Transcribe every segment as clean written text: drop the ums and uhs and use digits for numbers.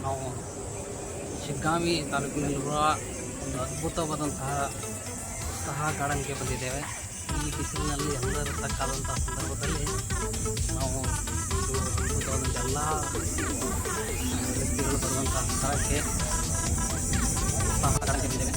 ನಾವು ಶಿಗ್ಗಾಂವಿ ತಾಲೂಕಿನಲ್ಲಿರುವ ಒಂದು ಅದ್ಭುತವಾದಂತಹ ಗಾರ್ಡನ್ಗೆ ಬಂದಿದ್ದೇವೆ. ಈ ಬಿಸಿಲಿನಲ್ಲಿ ಎಲ್ಲರತಕ್ಕಾದಂಥ ಸಂದರ್ಭದಲ್ಲಿ ನಾವು ಇದು ಅದ್ಭುತವಾದಂಥ ಎಲ್ಲ ವ್ಯಕ್ತಿಗಳು ಬರುವಂತಹ ಸ್ಥಳಕ್ಕೆ ಗಾರ್ಡನ್ಗೆ ಬಂದಿದ್ದೇವೆ.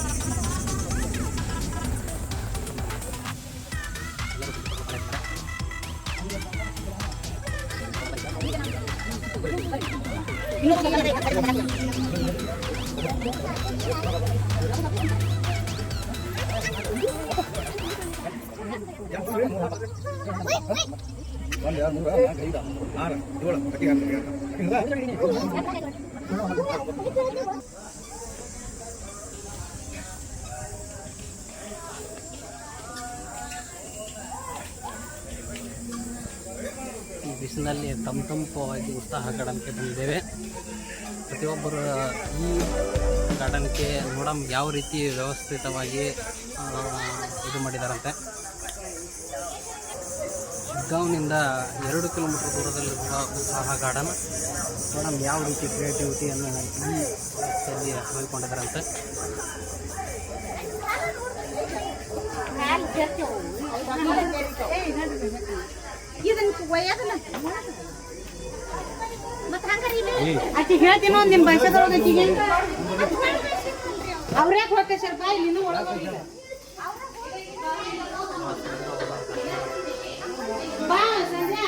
ಈ ಬಿಸಿಲಿನಲ್ಲಿ ತಂಪವಾಗಿ ಉತ್ಸಾಹ ಗಾರ್ಡನ್ಗೆ ಬಂದಿದ್ದೇವೆ. ಪ್ರತಿಯೊಬ್ಬರು ಈ ಗಾರ್ಡನ್ಗೆ ನೋಡಮ್ ಯಾವ ರೀತಿ ವ್ಯವಸ್ಥಿತವಾಗಿ ಇದು ಮಾಡಿದಾರಂತೆ. ಶಿಗ್ಗಾಂವ್ನಿಂದ 2 ಕಿಲೋಮೀಟರ್ ದೂರದಲ್ಲಿರುವ ಉತ್ಸಾಹ ಗಾರ್ಡನ್ ನೋಡಮ್ ಯಾವ ರೀತಿ ಕ್ರಿಯೇಟಿವಿಟಿಯನ್ನು ಈ ವ್ಯವಸ್ಥೆಯಲ್ಲಿ ಹಮ್ಮಿಕೊಂಡಿದ್ದಾರಂತೆ. ಹೇಳ್ತೀನಿ ಒಂದು ನಿಮ್ಮ ಭಾಷೆದೊಳಗೆ ಅವ್ರ್ಯಾಕೆ ಹೋಗ್ತೇ ಸರ್ ಬಾ ಇಲ್ಲಿ ಒಳಗೆ ಬಾ ಸಂಧ್ಯಾ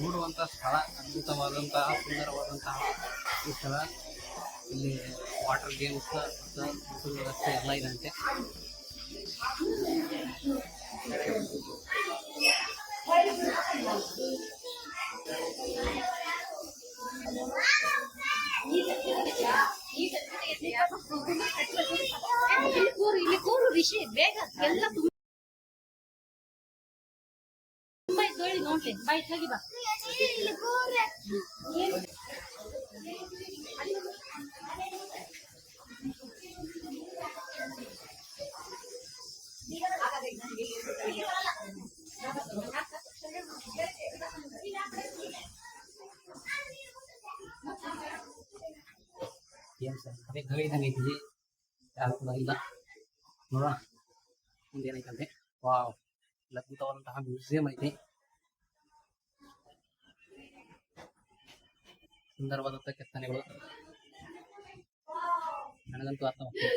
ನೋಡುವಂಥ ಸ್ಥಳ ಅದ್ಭುತವಾದಂತಹ ಸುಂದರವಾದಂತಹ ಈ ಸ್ಥಳ. ಇಲ್ಲಿ ವಾಟರ್ ಗೇಮ್ಸ್ ಮತ್ತು ವ್ಯವಸ್ಥೆ ಎಲ್ಲ ಇದಂತೆ. ಬೇಗ ಎಲ್ಲ ನೋಡ್ಲಿ ಬೈ ತೆಗಿ ಬಾ. ಏನು ಸರ್ ಅದೇ ಗೈದಂಗೆ ಐತಿ, ಯಾರು ಕೂಡ ಇಲ್ಲ. ನೋಡೋಣ ಮುಂದೆ ಏನೈತಂತೆ. ವಾವ್, ಅದ್ಭುತವಾದಂತಹ ಮ್ಯೂಸಿಯಂ ಐತಿ. ಸುಂದರವಾದಂಥ ಕೆತ್ತನೆಗಳು ನನಗಂತೂ ಅರ್ಥವಾಗ್ತದೆ.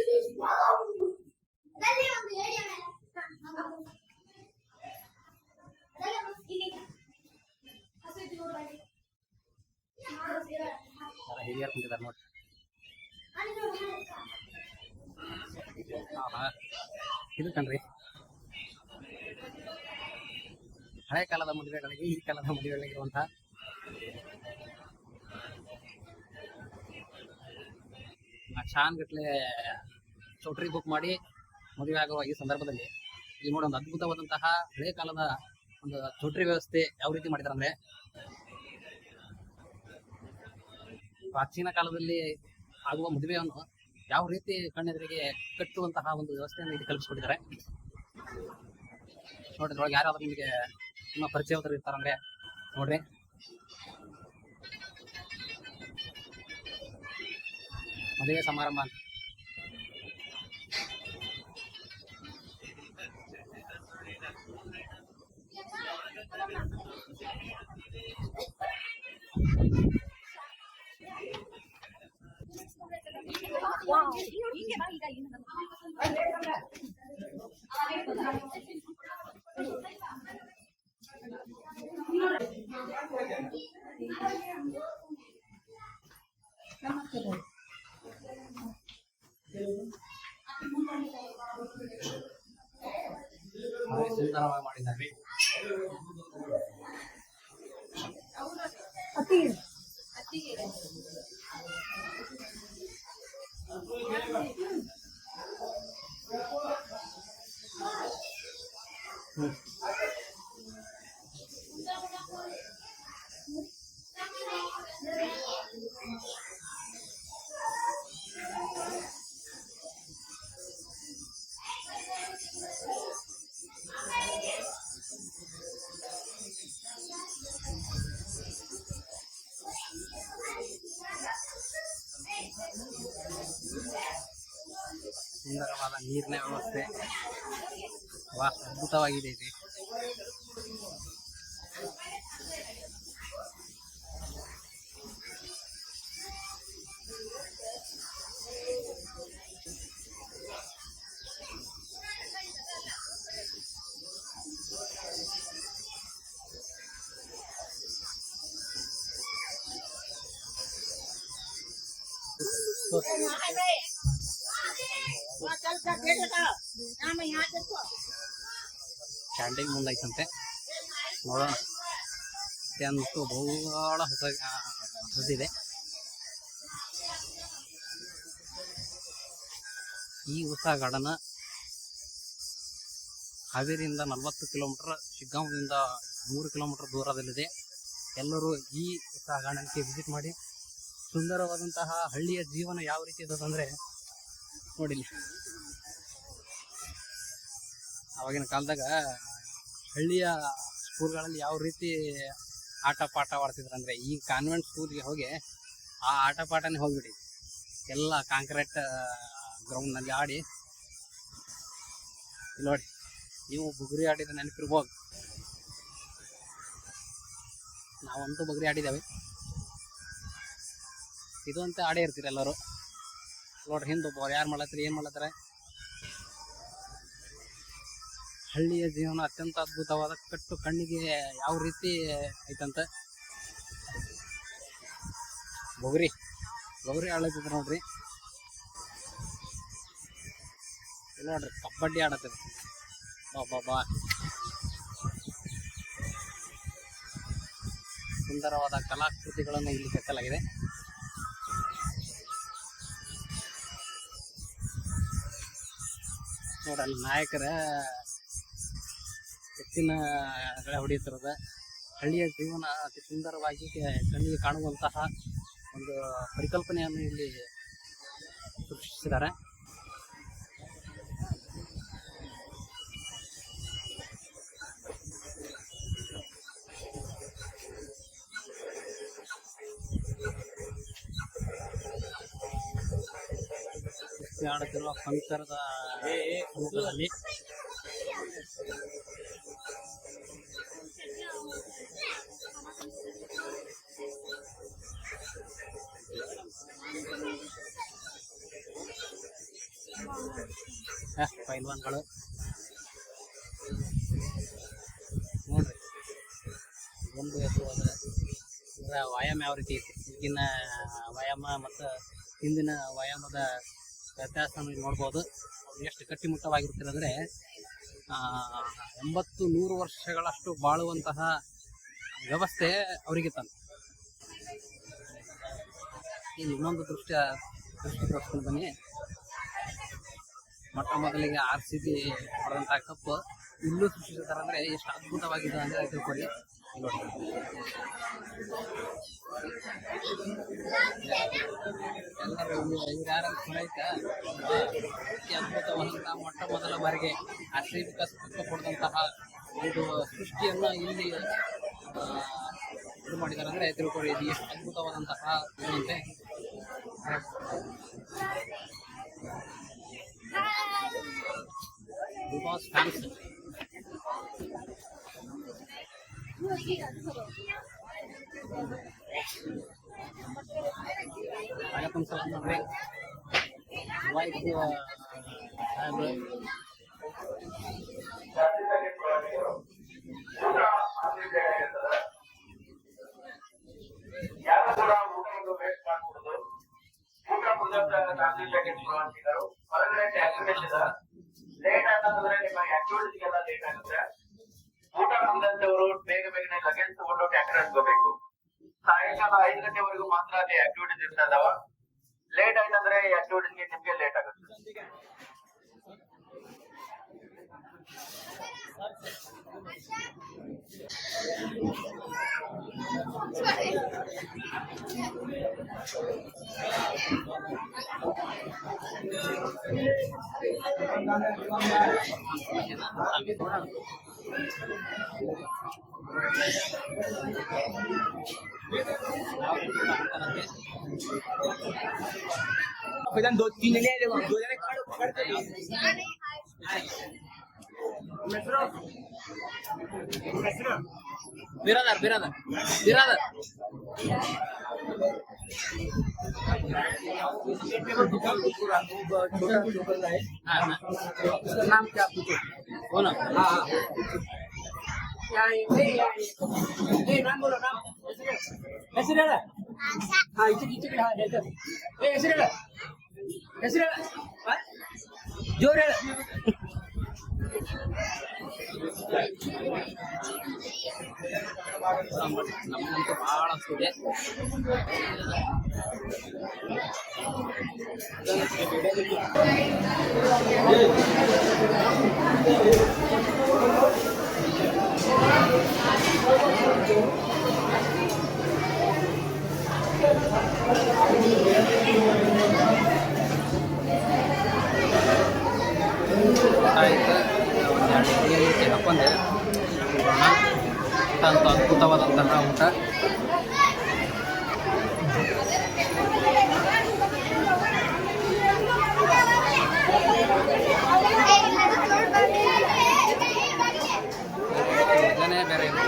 ಹಿರಿಯರು ಕುಂತಿದ್ದಾರೆ ನೋಡಿ. ಇದು ಕಣ್ರಿ ಹಳೆ ಕಾಲದ ಮದುವೆಗಳಿಗೆ ಈ ಕಾಲದ ಮದುವೆಗಳಿರುವಂತಹ ಶಾನ್ಗಟ್ಲೆ ಚೌಟ್ರಿ ಬುಕ್ ಮಾಡಿ ಮದುವೆ ಆಗುವ ಈ ಸಂದರ್ಭದಲ್ಲಿ ಈ ನೋಡಿ ಒಂದು ಅದ್ಭುತವಾದಂತಹ ಹಳೆ ಕಾಲದ ಒಂದು ಚೌಟ್ರಿ ವ್ಯವಸ್ಥೆ ಯಾವ ರೀತಿ ಮಾಡಿದಾರೆ ಅಂದ್ರೆ, ಪ್ರಾಚೀನ ಕಾಲದಲ್ಲಿ ಆಗುವ ಮದುವೆಯನ್ನು ಯಾವ ರೀತಿ ಕಣ್ಣೆದುರಿಗೆ ಕಟ್ಟುವಂತಹ ಒಂದು ವ್ಯವಸ್ಥೆಯನ್ನು ಇಲ್ಲಿ ಕಲ್ಪಿಸ್ಕೊಟ್ಟಿದ್ದಾರೆ ನೋಡ್ರಿ. ಇದ್ರೊಳಗೆ ಯಾರಾದ್ರೂ ನಿಮಗೆ ನಿಮ್ಮ ಪರಿಚಯವರು ಇರ್ತಾರಂದ್ರೆ ನೋಡ್ರಿ. ಮದುವೆ ಸಮಾರಂಭ ಅಂತ ಸುಂದರವಾಗಿ ಮಾಡಿದ್ದಾರೆ. ಸುಂದರವಾದ ನೀರಿನ ವ್ಯವಸ್ಥೆ, ವಾಹ್ ಅದ್ಭುತವಾಗಿದೆ ಇದು. ಕ್ಯಾಂಟೀನ್ ಮುಂದೈತಂತೆ, ನೋಡೋಣ. ಅಂತೂ ಬಹಳ ಹೊಸದಿದೆ. ಈ ಉತ್ಸಾಹ ಗಾರ್ಡನ್ ಹಾವೇರಿಯಿಂದ 40 ಕಿಲೋಮೀಟರ್, ಶಿಗ್ಗಾಂವದಿಂದ 3 ಕಿಲೋಮೀಟರ್ ದೂರದಲ್ಲಿದೆ. ಎಲ್ಲರೂ ಈ ಉತ್ಸಾಹ ಗಾರ್ಡನ್ಗೆ ವಿಸಿಟ್ ಮಾಡಿ ಸುಂದರವಾದಂತಹ ಹಳ್ಳಿಯ ಜೀವನ ಯಾವ ರೀತಿ ಇರೋದಂದ್ರೆ ನೋಡಿಲ್ಲ. ಆವಾಗಿನ ಕಾಲದಾಗ ಹಳ್ಳಿಯ ಸ್ಕೂಲ್ಗಳಲ್ಲಿ ಯಾವ ರೀತಿ ಆಟ ಪಾಠ ಆಡ್ತಿದ್ರಂದ್ರೆ ಈ ಕಾನ್ವೆಂಟ್ ಸ್ಕೂಲ್ಗೆ ಹೋಗಿ ಆ ಆಟ ಪಾಠನೇ ಹೋಗ್ಬಿಡಿ. ಎಲ್ಲ ಕಾಂಕ್ರೀಟ್ ಗ್ರೌಂಡ್ನಲ್ಲಿ ಆಡಿ. ನೋಡಿ, ನೀವು ಬುಗುರಿ ಆಡಿದ ನೆನಪಿರ್ಬೋದು. ನಾವಂತೂ ಬುಗುರಿ ಆಡಿದ್ದೇವೆ. ಇದು ಅಂತ ಆಡೇ ಇರ್ತೀರಿ ಎಲ್ಲರೂ. ನೋಡ್ರಿ, ಹಿಂದೊಬ್ಬ ಯಾರು ಮಾಡತ್ತಾರೆ, ಏನು ಮಾಡತ್ತಾರೆ. ಹಳ್ಳಿಯ ಜೀವನ ಅತ್ಯಂತ ಅದ್ಭುತವಾದ, ಕಟ್ಟು ಕಣ್ಣಿಗೆ ಯಾವ ರೀತಿ ಐತಂತ. ಬೊಗರಿ ಆಡತ್ತಿದ್ರು ನೋಡ್ರಿ. ನೋಡ್ರಿ, ಕಬಡ್ಡಿ ಆಡತ್ತಿದ್ರು. ಬಾ ಸುಂದರವಾದ ಕಲಾಕೃತಿಗಳನ್ನು ಇಲ್ಲಿ ಕೆತ್ತಲಾಗಿದೆ. ನೋಡಲ್ಲಿ ನಾಯಕರ ಎತ್ತಿನ ಗಳ ಹೊಡೆಯುತ್ತಿರೋದ. ಹಳ್ಳಿಯ ಜೀವನ ಅತಿ ಸುಂದರವಾಗಿ ಕಣ್ಣಿಗೆ ಕಾಣುವಂತಹ ಒಂದು ಪರಿಕಲ್ಪನೆಯನ್ನು ಇಲ್ಲಿ ಸೃಷ್ಟಿಸಿದ್ದಾರೆ. ಆಡುತ್ತಿರುವ ಪಂಚರದ ರೂಪದಲ್ಲಿ ಪೈಲ್ವಾನ್ಗಳು ನೋಡ್ರಿ, ಒಂದು ಎತ್ತುವಾದ ವ್ಯಾಯಾಮ ಯಾವ ರೀತಿ ಐತಿ. ಈಗಿನ ವ್ಯಾಯಾಮ ಮತ್ತು ಹಿಂದಿನ ವ್ಯಾಯಾಮದ ವ್ಯತ್ಯಾಸ ನೋಡ್ಬೋದು. ಎಷ್ಟು ಗಟ್ಟಿಮುಟ್ಟವಾಗಿರ್ತಾರೆ ಅಂದರೆ 80-100 ವರ್ಷಗಳಷ್ಟು ಬಾಳುವಂತಹ ವ್ಯವಸ್ಥೆ ಅವರಿಗೆ ತಂದು. ಇಲ್ಲಿ ಇನ್ನೊಂದು ದೃಷ್ಟಿ ತೋರಿಸ್ಕೊಂಡು ಬನ್ನಿ. ಮೊಟ್ಟ ಮೊದಲಿಗೆ RCB ಪಡೆದಂತಹ ಕಪ್ ಇಲ್ಲೂ ಸೃಷ್ಟಿಸಿದ್ದಾರೆ ಅಂದರೆ ಎಷ್ಟು ಅದ್ಭುತವಾಗಿದೆ ಅಂದರೆ ತಿಳ್ಕೊಳ್ಳಿ. ನೋಡಿ, ಎಲ್ಲರೂ ಇವ್ರು ಯಾರು ಸುರೈತ ಅದ್ಭುತವಾದಂತಹ ಮೊಟ್ಟ ಮೊದಲ ಬಾರಿಗೆ RCB ಕಪ್ ಕೊಡಿದಂತಹ ಒಂದು ಸೃಷ್ಟಿಯನ್ನು ಇಲ್ಲಿ ಇದು ಮಾಡಿದ್ದಾರೆ ಅಂದರೆ ತಿಳ್ಕೊಳ್ಳಿ. ಇದು ಎಷ್ಟು ಅದ್ಭುತವಾದಂತಹ ಇದಂತೆ. ಬಿಕಾಸ್ ಫ್ಯಾನ್ಸ್ ನೋಡ್ರಿ, ವೈಟ್ ಲೇಟ್ ಆದ್ರೆ ನಿಮ್ಮ ಆಕ್ಟಿವಿಟೀಸ್ಗೆಲ್ಲ ಲೇಟ್ ಆಗುತ್ತೆ. ಊಟ ಬಂದಂತವರು ಬೇಗ ಬೇಗನೆ ಲಗೇಜ್ ತಗೊಂಡು ಟ್ಯಾಕ್ಟರ್ ಹತ್ಕೋಬೇಕು. ಸಾಯಂಕಾಲ 5 ಗಂಟೆವರೆಗೂ ಮಾತ್ರ ಅಲ್ಲಿ ಆಕ್ಟಿವಿಟೀಸ್ ಇರ್ತಾ ಇದಾವ. ಲೇಟ್ ಆಯ್ತಂದ್ರೆ ಈ ಆಕ್ಟಿವಿಟೀಸ್ಗೆ ನಿಮ್ಗೆ ಲೇಟ್ ಆಗುತ್ತೆ. दो-तीन ले ले 2 जने पकड़ते बिरादर बिरादर बिरादर छोटा है। हाँ हाँ उसका नाम क्या पूछो? वो ना हाँ नाम बोलो नाम ऐसे रहना। हाँ इसे हाँ ऐसे रहना जोर है ನಮ್ಮಂತೂ ಬಹಳ ಇದೆ. ಹಾಕೊಂಡೆ ಊಟ ಅಂತೂ ಅದ್ಭುತವಾದಂತಹ ಊಟ. ಮಜಾನೇ ಬೇರೆ ಇದೆ.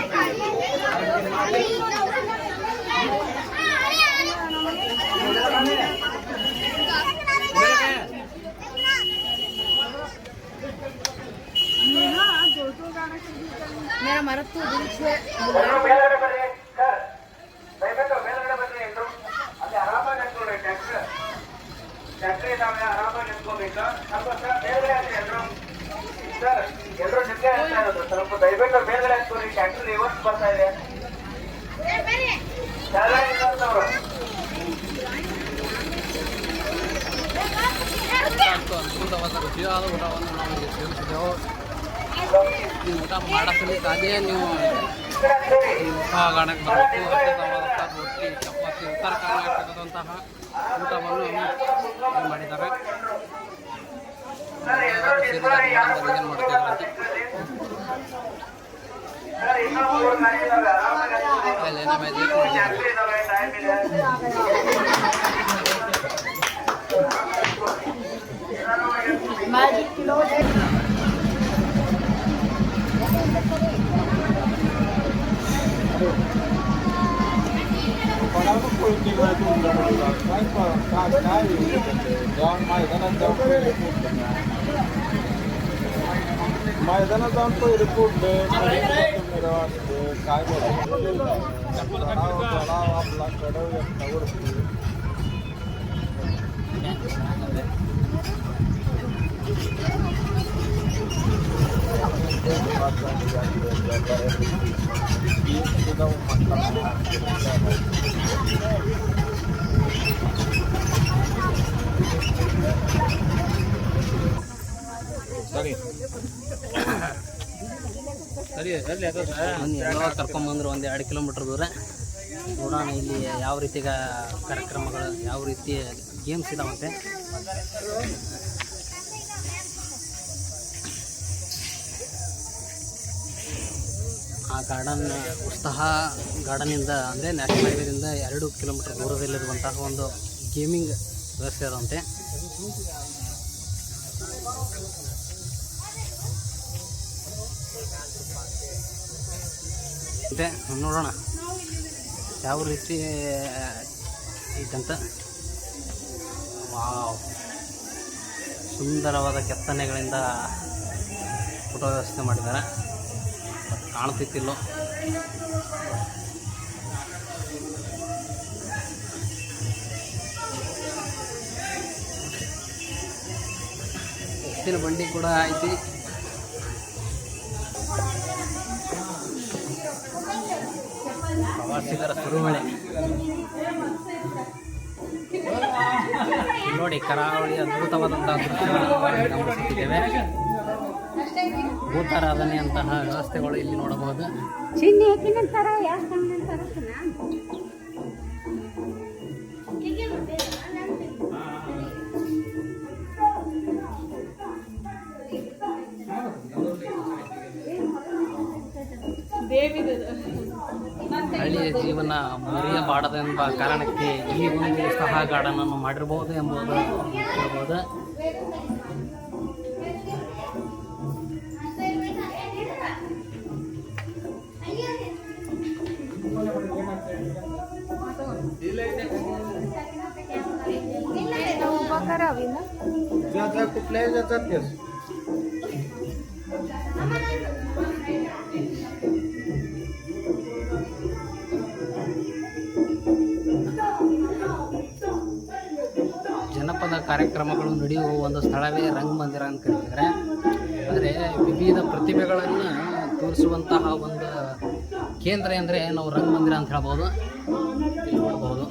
मेरा मरद तो दिल से ಮೇಲ್ಗಡೆ ಬರ್ರಿ ಸರ್, ದಯವಿಟ್ಟು ಮೇಲ್ಗಡೆ ಬರ್ರಿ ಎಲ್ರು. ಅಲ್ಲಿ ಆರಾಮಾಗಿ ನಿಂತ್ಕೊಳ್ಳಿ. ಟ್ಯಾಕ್ಟ್ರಿ ಇದಾವೆ, ಆರಾಮಾಗಿ ನಿಂತ್ಕೋಬೇಕು. ಸ್ವಲ್ಪ ಸರ್ ಮೇಲ್ಗಡೆ ಹಾಕ್ರಿ ಎಲ್ರು. ಸರ್ ಎಲ್ರು ನಿಮ್ಗೆ ಹೇಳ್ತಾ ಇರೋದು, ಸ್ವಲ್ಪ ದಯವಿಟ್ಟು ಮೇಲ್ಗಡೆ ಹಾಕ್ಕೊಳ್ಳಿ. ಟ್ಯಾಕ್ಟ್ರಿ ರಿವರ್ಸ್ ಬರ್ತಾ ಇದೆ. ಕೆಳಗಡೆ ನಿಂತವ್ರು ಅಂತೂ ಅದ್ಭುತವಾದ ರುಚಿಯಾದ ಊಟವನ್ನು ನಾವು ಇಲ್ಲಿ ಸೇವಿಸಿದೆವು. ಈ ಊಟ ಮಾಡಿಸಲಿಕ್ಕಾಗಿಯೇ ನೀವು ಈ ಉಪಹಾರಕ್ಕೆ ಬರಬೇಕು. ಅದ್ಭುತವಾದಂಥ ರೊಟ್ಟಿ, ಚಪಾತಿ, ಉತ್ತರ ಕರ್ನಾಟಕದಂತಹ ಊಟವನ್ನು ಇಲ್ಲಿ ಮಾಡಿದ್ದಾರೆ. ಸೇರಿದಾಗ ಅಡುಗೆ ಮಾಡ್ತಿದ್ದಾರಂತೆ. ಅಲ್ಲೇನೋ ಮ್ಯಾಜಿಕ್ ಮಾಡಿದ್ದಾರೆ. मैजिक किलो मैदानात जाऊन पहिले कुठले काय आपला कडव ಸರಿ ಎಲ್ಲೋ ಕರ್ಕೊಂಬಂದ್ರು ಒಂದು 2 ಕಿಲೋಮೀಟ್ರ್ ದೂರ. ನೋಡೋಣ ಇಲ್ಲಿ ಯಾವ ರೀತಿ ಕಾರ್ಯಕ್ರಮಗಳು, ಯಾವ ರೀತಿ ಗೇಮ್ಸ್ ಇದಾವಂತೆ. ಆ ಗಾರ್ಡನ್ ಉತ್ಸಾಹ ಗಾರ್ಡನಿಂದ ಅಂದರೆ ನ್ಯಾಷನಲ್ ಹೈವೇದಿಂದ 2 ಕಿಲೋಮೀಟ್ರ್ ದೂರದಲ್ಲಿರುವಂತಹ ಒಂದು ಗೇಮಿಂಗ್ ವ್ಯವಸ್ಥೆ ಅದಂತೆ. ನೋಡೋಣ ಯಾವ ರೀತಿ ಇದಂತ. ವಾವ್, ಸುಂದರವಾದ ಕೆತ್ತನೆಗಳಿಂದ ಫೋಟೋ ವ್ಯವಸ್ಥೆ ಮಾಡಿದ್ದಾರೆ. ಕಾಣ್ತಿತ್ತಿಲ್ಲೋ. ಎತ್ತಿನ ಬಂಡಿ ಕೂಡ ಐತಿ. ಪ್ರವಾಸಿಗರ ಸುರುಮಳೆ ನೋಡಿ. ಕರಾವಳಿ ಅದ್ಭುತವಾದಂತಹ ದೃಶ್ಯಗಳನ್ನು ಗಮನಿಸುತ್ತಿದ್ದೇವೆ. ಭೂತಾರಾಧನೆಯಂತಹ ವ್ಯವಸ್ಥೆಗಳು ಇಲ್ಲಿ ನೋಡಬಹುದು. ಹಳ್ಳಿಯ ಜೀವನ ಮರೆಯಬಾರದೆಂಬ ಕಾರಣಕ್ಕೆ ಈ ಒಂದು ಸಹ ಗಾರ್ಡನ್ ಅನ್ನು ಮಾಡಿರಬಹುದು ಎಂಬುದು ಹೇಳ್ಬೋದು. कुठल्याही जातात तेच ಜನಪದ ಕಾರ್ಯಕ್ರಮಗಳು ನಡೆಯುವ ಒಂದು ಸ್ಥಳವೇ ರಂಗಮಂದಿರ ಅಂತ ಕರೀತಾರೆ. ಅಂದರೆ ವಿವಿಧ ಪ್ರತಿಭೆಗಳನ್ನು ತೋರಿಸುವಂತಹ ಒಂದು ಕೇಂದ್ರ ಅಂದರೆ ನಾವು ರಂಗಮಂದಿರ ಅಂತ ಹೇಳ್ಬೋದು. ಇಲ್ಲಿ ನೋಡ್ಬೋದು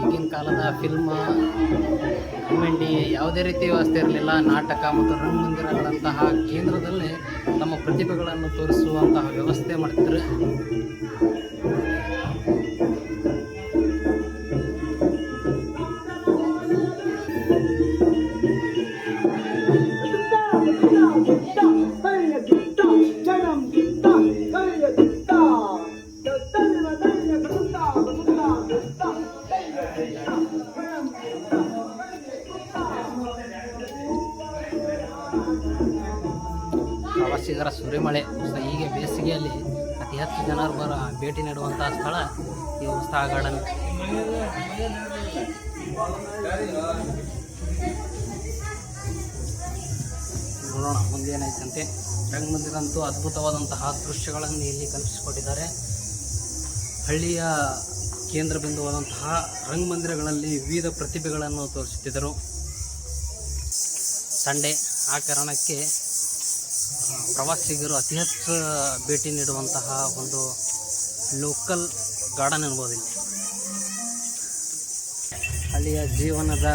ಈಗಿನ ಕಾಲದ ಫಿಲ್ಮ್ ಕಾಮಿಡಿ ಯಾವುದೇ ರೀತಿ ವ್ಯವಸ್ಥೆ ಇರಲಿಲ್ಲ. ನಾಟಕ ಮತ್ತು ರಂಗಮಂದಿರಗಳಂತಹ ಕೇಂದ್ರದಲ್ಲಿ ತಮ್ಮ ಪ್ರತಿಭೆಗಳನ್ನು ತೋರಿಸುವಂತಹ ವ್ಯವಸ್ಥೆ ಮಾಡ್ತಿದ್ರು. ಪ್ರವಾಸಿಗರ ಸುರಿಮಳೆ. ಹೀಗೆ ಬೇಸಿಗೆಯಲ್ಲಿ ಅತಿ ಹೆಚ್ಚು ಜನರು ಭೇಟಿ ನೀಡುವಂತಹ ಸ್ಥಳ ಈ ಉತ್ಸಾಹ ಗಾರ್ಡನ್. ನೋಡೋಣ ಮುಂದೇನಾಯ್ತಂತೆ. ರಂಗಮಂದಿರ ಅಂತೂ ಅದ್ಭುತವಾದಂತಹ ದೃಶ್ಯಗಳನ್ನು ಇಲ್ಲಿ ಕಲ್ಪಿಸಿಕೊಟ್ಟಿದ್ದಾರೆ. ಹಳ್ಳಿಯ ಕೇಂದ್ರ ಬಿಂದುವಾದಂತಹ ರಂಗಮಂದಿರಗಳಲ್ಲಿ ವಿವಿಧ ಪ್ರತಿಭೆಗಳನ್ನು ತೋರಿಸುತ್ತಿದ್ದರು. ಸಂಡೇ ಆ ಕಾರಣಕ್ಕೆ ಪ್ರವಾಸಿಗರು ಅತಿ ಹೆಚ್ಚು ಭೇಟಿ ನೀಡುವಂತಹ ಒಂದು ಲೋಕಲ್ ಗಾರ್ಡನ್ ಅನ್ಬೋದು ಇಲ್ಲಿ. ಹಳ್ಳಿಯ ಜೀವನದ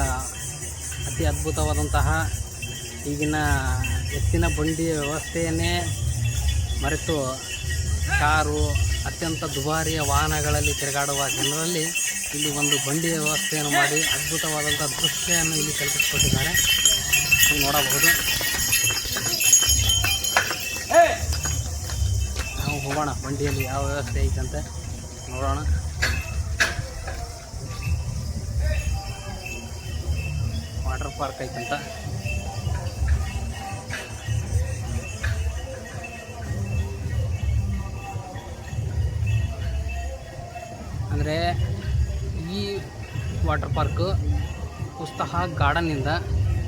ಅತಿ ಅದ್ಭುತವಾದಂತಹ ಈಗಿನ ಎತ್ತಿನ ಬಂಡಿಯ ವ್ಯವಸ್ಥೆಯನ್ನೇ ಮರೆತು ಕಾರು ಅತ್ಯಂತ ದುಬಾರಿಯ ವಾಹನಗಳಲ್ಲಿ ತಿರುಗಾಡುವ ಜನರಲ್ಲಿ ಇಲ್ಲಿ ಒಂದು ಬಂಡಿಯ ವ್ಯವಸ್ಥೆಯನ್ನು ಮಾಡಿ ಅದ್ಭುತವಾದಂಥ ದೃಶ್ಯವನ್ನು ಇಲ್ಲಿ ಕಲ್ಪಿಸಿಕೊಟ್ಟಿದ್ದಾರೆ. ನೀವು ನೋಡಬಹುದು. ನಾವು ಹೋಗೋಣ ಬಂಡಿಯಲ್ಲಿ ಯಾವ ವ್ಯವಸ್ಥೆ ಐತಂತೆ ನೋಡೋಣ. ವಾಟರ್ ಪಾರ್ಕ್ ಐತಂತ. ಅಂದರೆ ಈ ವಾಟರ್ ಪಾರ್ಕು ಉತ್ಸಾಹ ಗಾರ್ಡನ್ನಿಂದ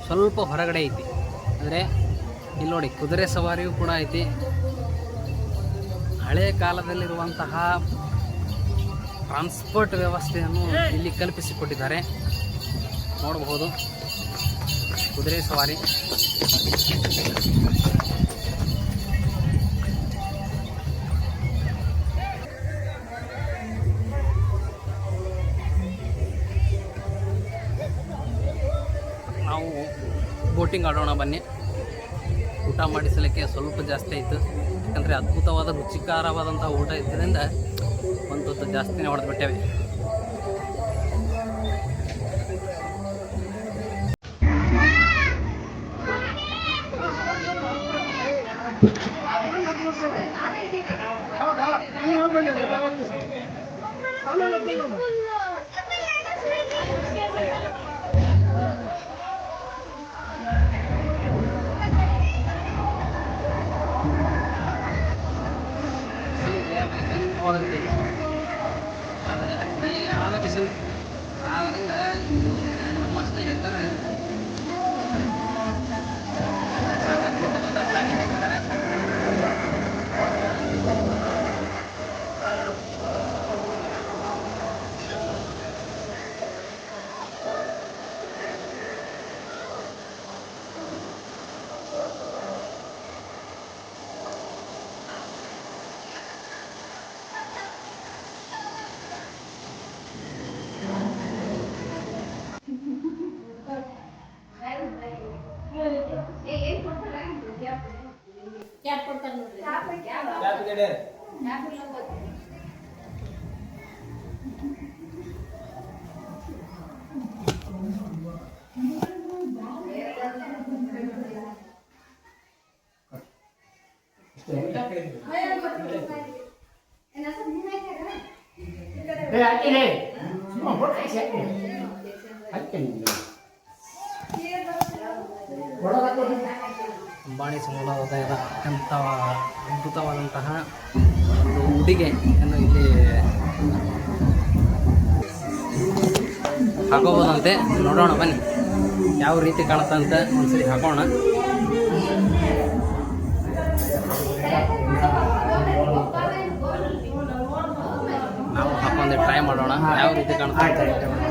ಸ್ವಲ್ಪ ಹೊರಗಡೆ ಐತಿ. ಅಂದರೆ ಇಲ್ಲಿ ನೋಡಿ ಕುದುರೆ ಸವಾರಿಯೂ ಕೂಡ ಐತಿ. ಹಳೆಯ ಕಾಲದಲ್ಲಿರುವಂತಹ ಟ್ರಾನ್ಸ್ಪೋರ್ಟ್ ವ್ಯವಸ್ಥೆಯನ್ನು ಇಲ್ಲಿ ಕಲ್ಪಿಸಿಕೊಟ್ಟಿದ್ದಾರೆ. ನೋಡಬಹುದು ಕುದುರೆ ಸವಾರಿ. ನಾವು ಬೋಟಿಂಗ್ ಆಡೋಣ ಬನ್ನಿ. ಊಟ ಮಾಡಿಸಲಿಕ್ಕೆ ಸ್ವಲ್ಪ ಜಾಸ್ತಿ ಆಯಿತು. ಯಾಕಂದರೆ ಅದ್ಭುತವಾದ ರುಚಿಕರವಾದಂಥ ಊಟ ಇದ್ದರಿಂದ ಒಂದು ಹೊತ್ತು ಜಾಸ್ತಿನೇ ಹೊಡೆದ್ಬಿಟ್ಟೇವೆ. ಕೊಡ್ತಾರೆ ನೋಡ್ರಿ. ಕ್ಯಾಪ್ಗಡೆ ಹಾಕಿರಿ ಅಂಬಾಣಿ ಸಮುದಾಯದ ಅತ್ಯಂತ ಅದ್ಭುತವಾದಂತಹ ಒಂದು ಉಡುಗೆಯನ್ನು ಇಲ್ಲಿ ಹಾಕೋಬೋದಂತೆ. ನೋಡೋಣ ಬನ್ನಿ ಯಾವ ರೀತಿ ಕಾಣುತ್ತಂತೆ ಒಂದ್ಸರಿ ಹಾಕೋಣ. ನಾವು ಹಾಕೊಂಡು ಟ್ರೈ ಮಾಡೋಣ ಯಾವ ರೀತಿ ಕಾಣುತ್ತೆ.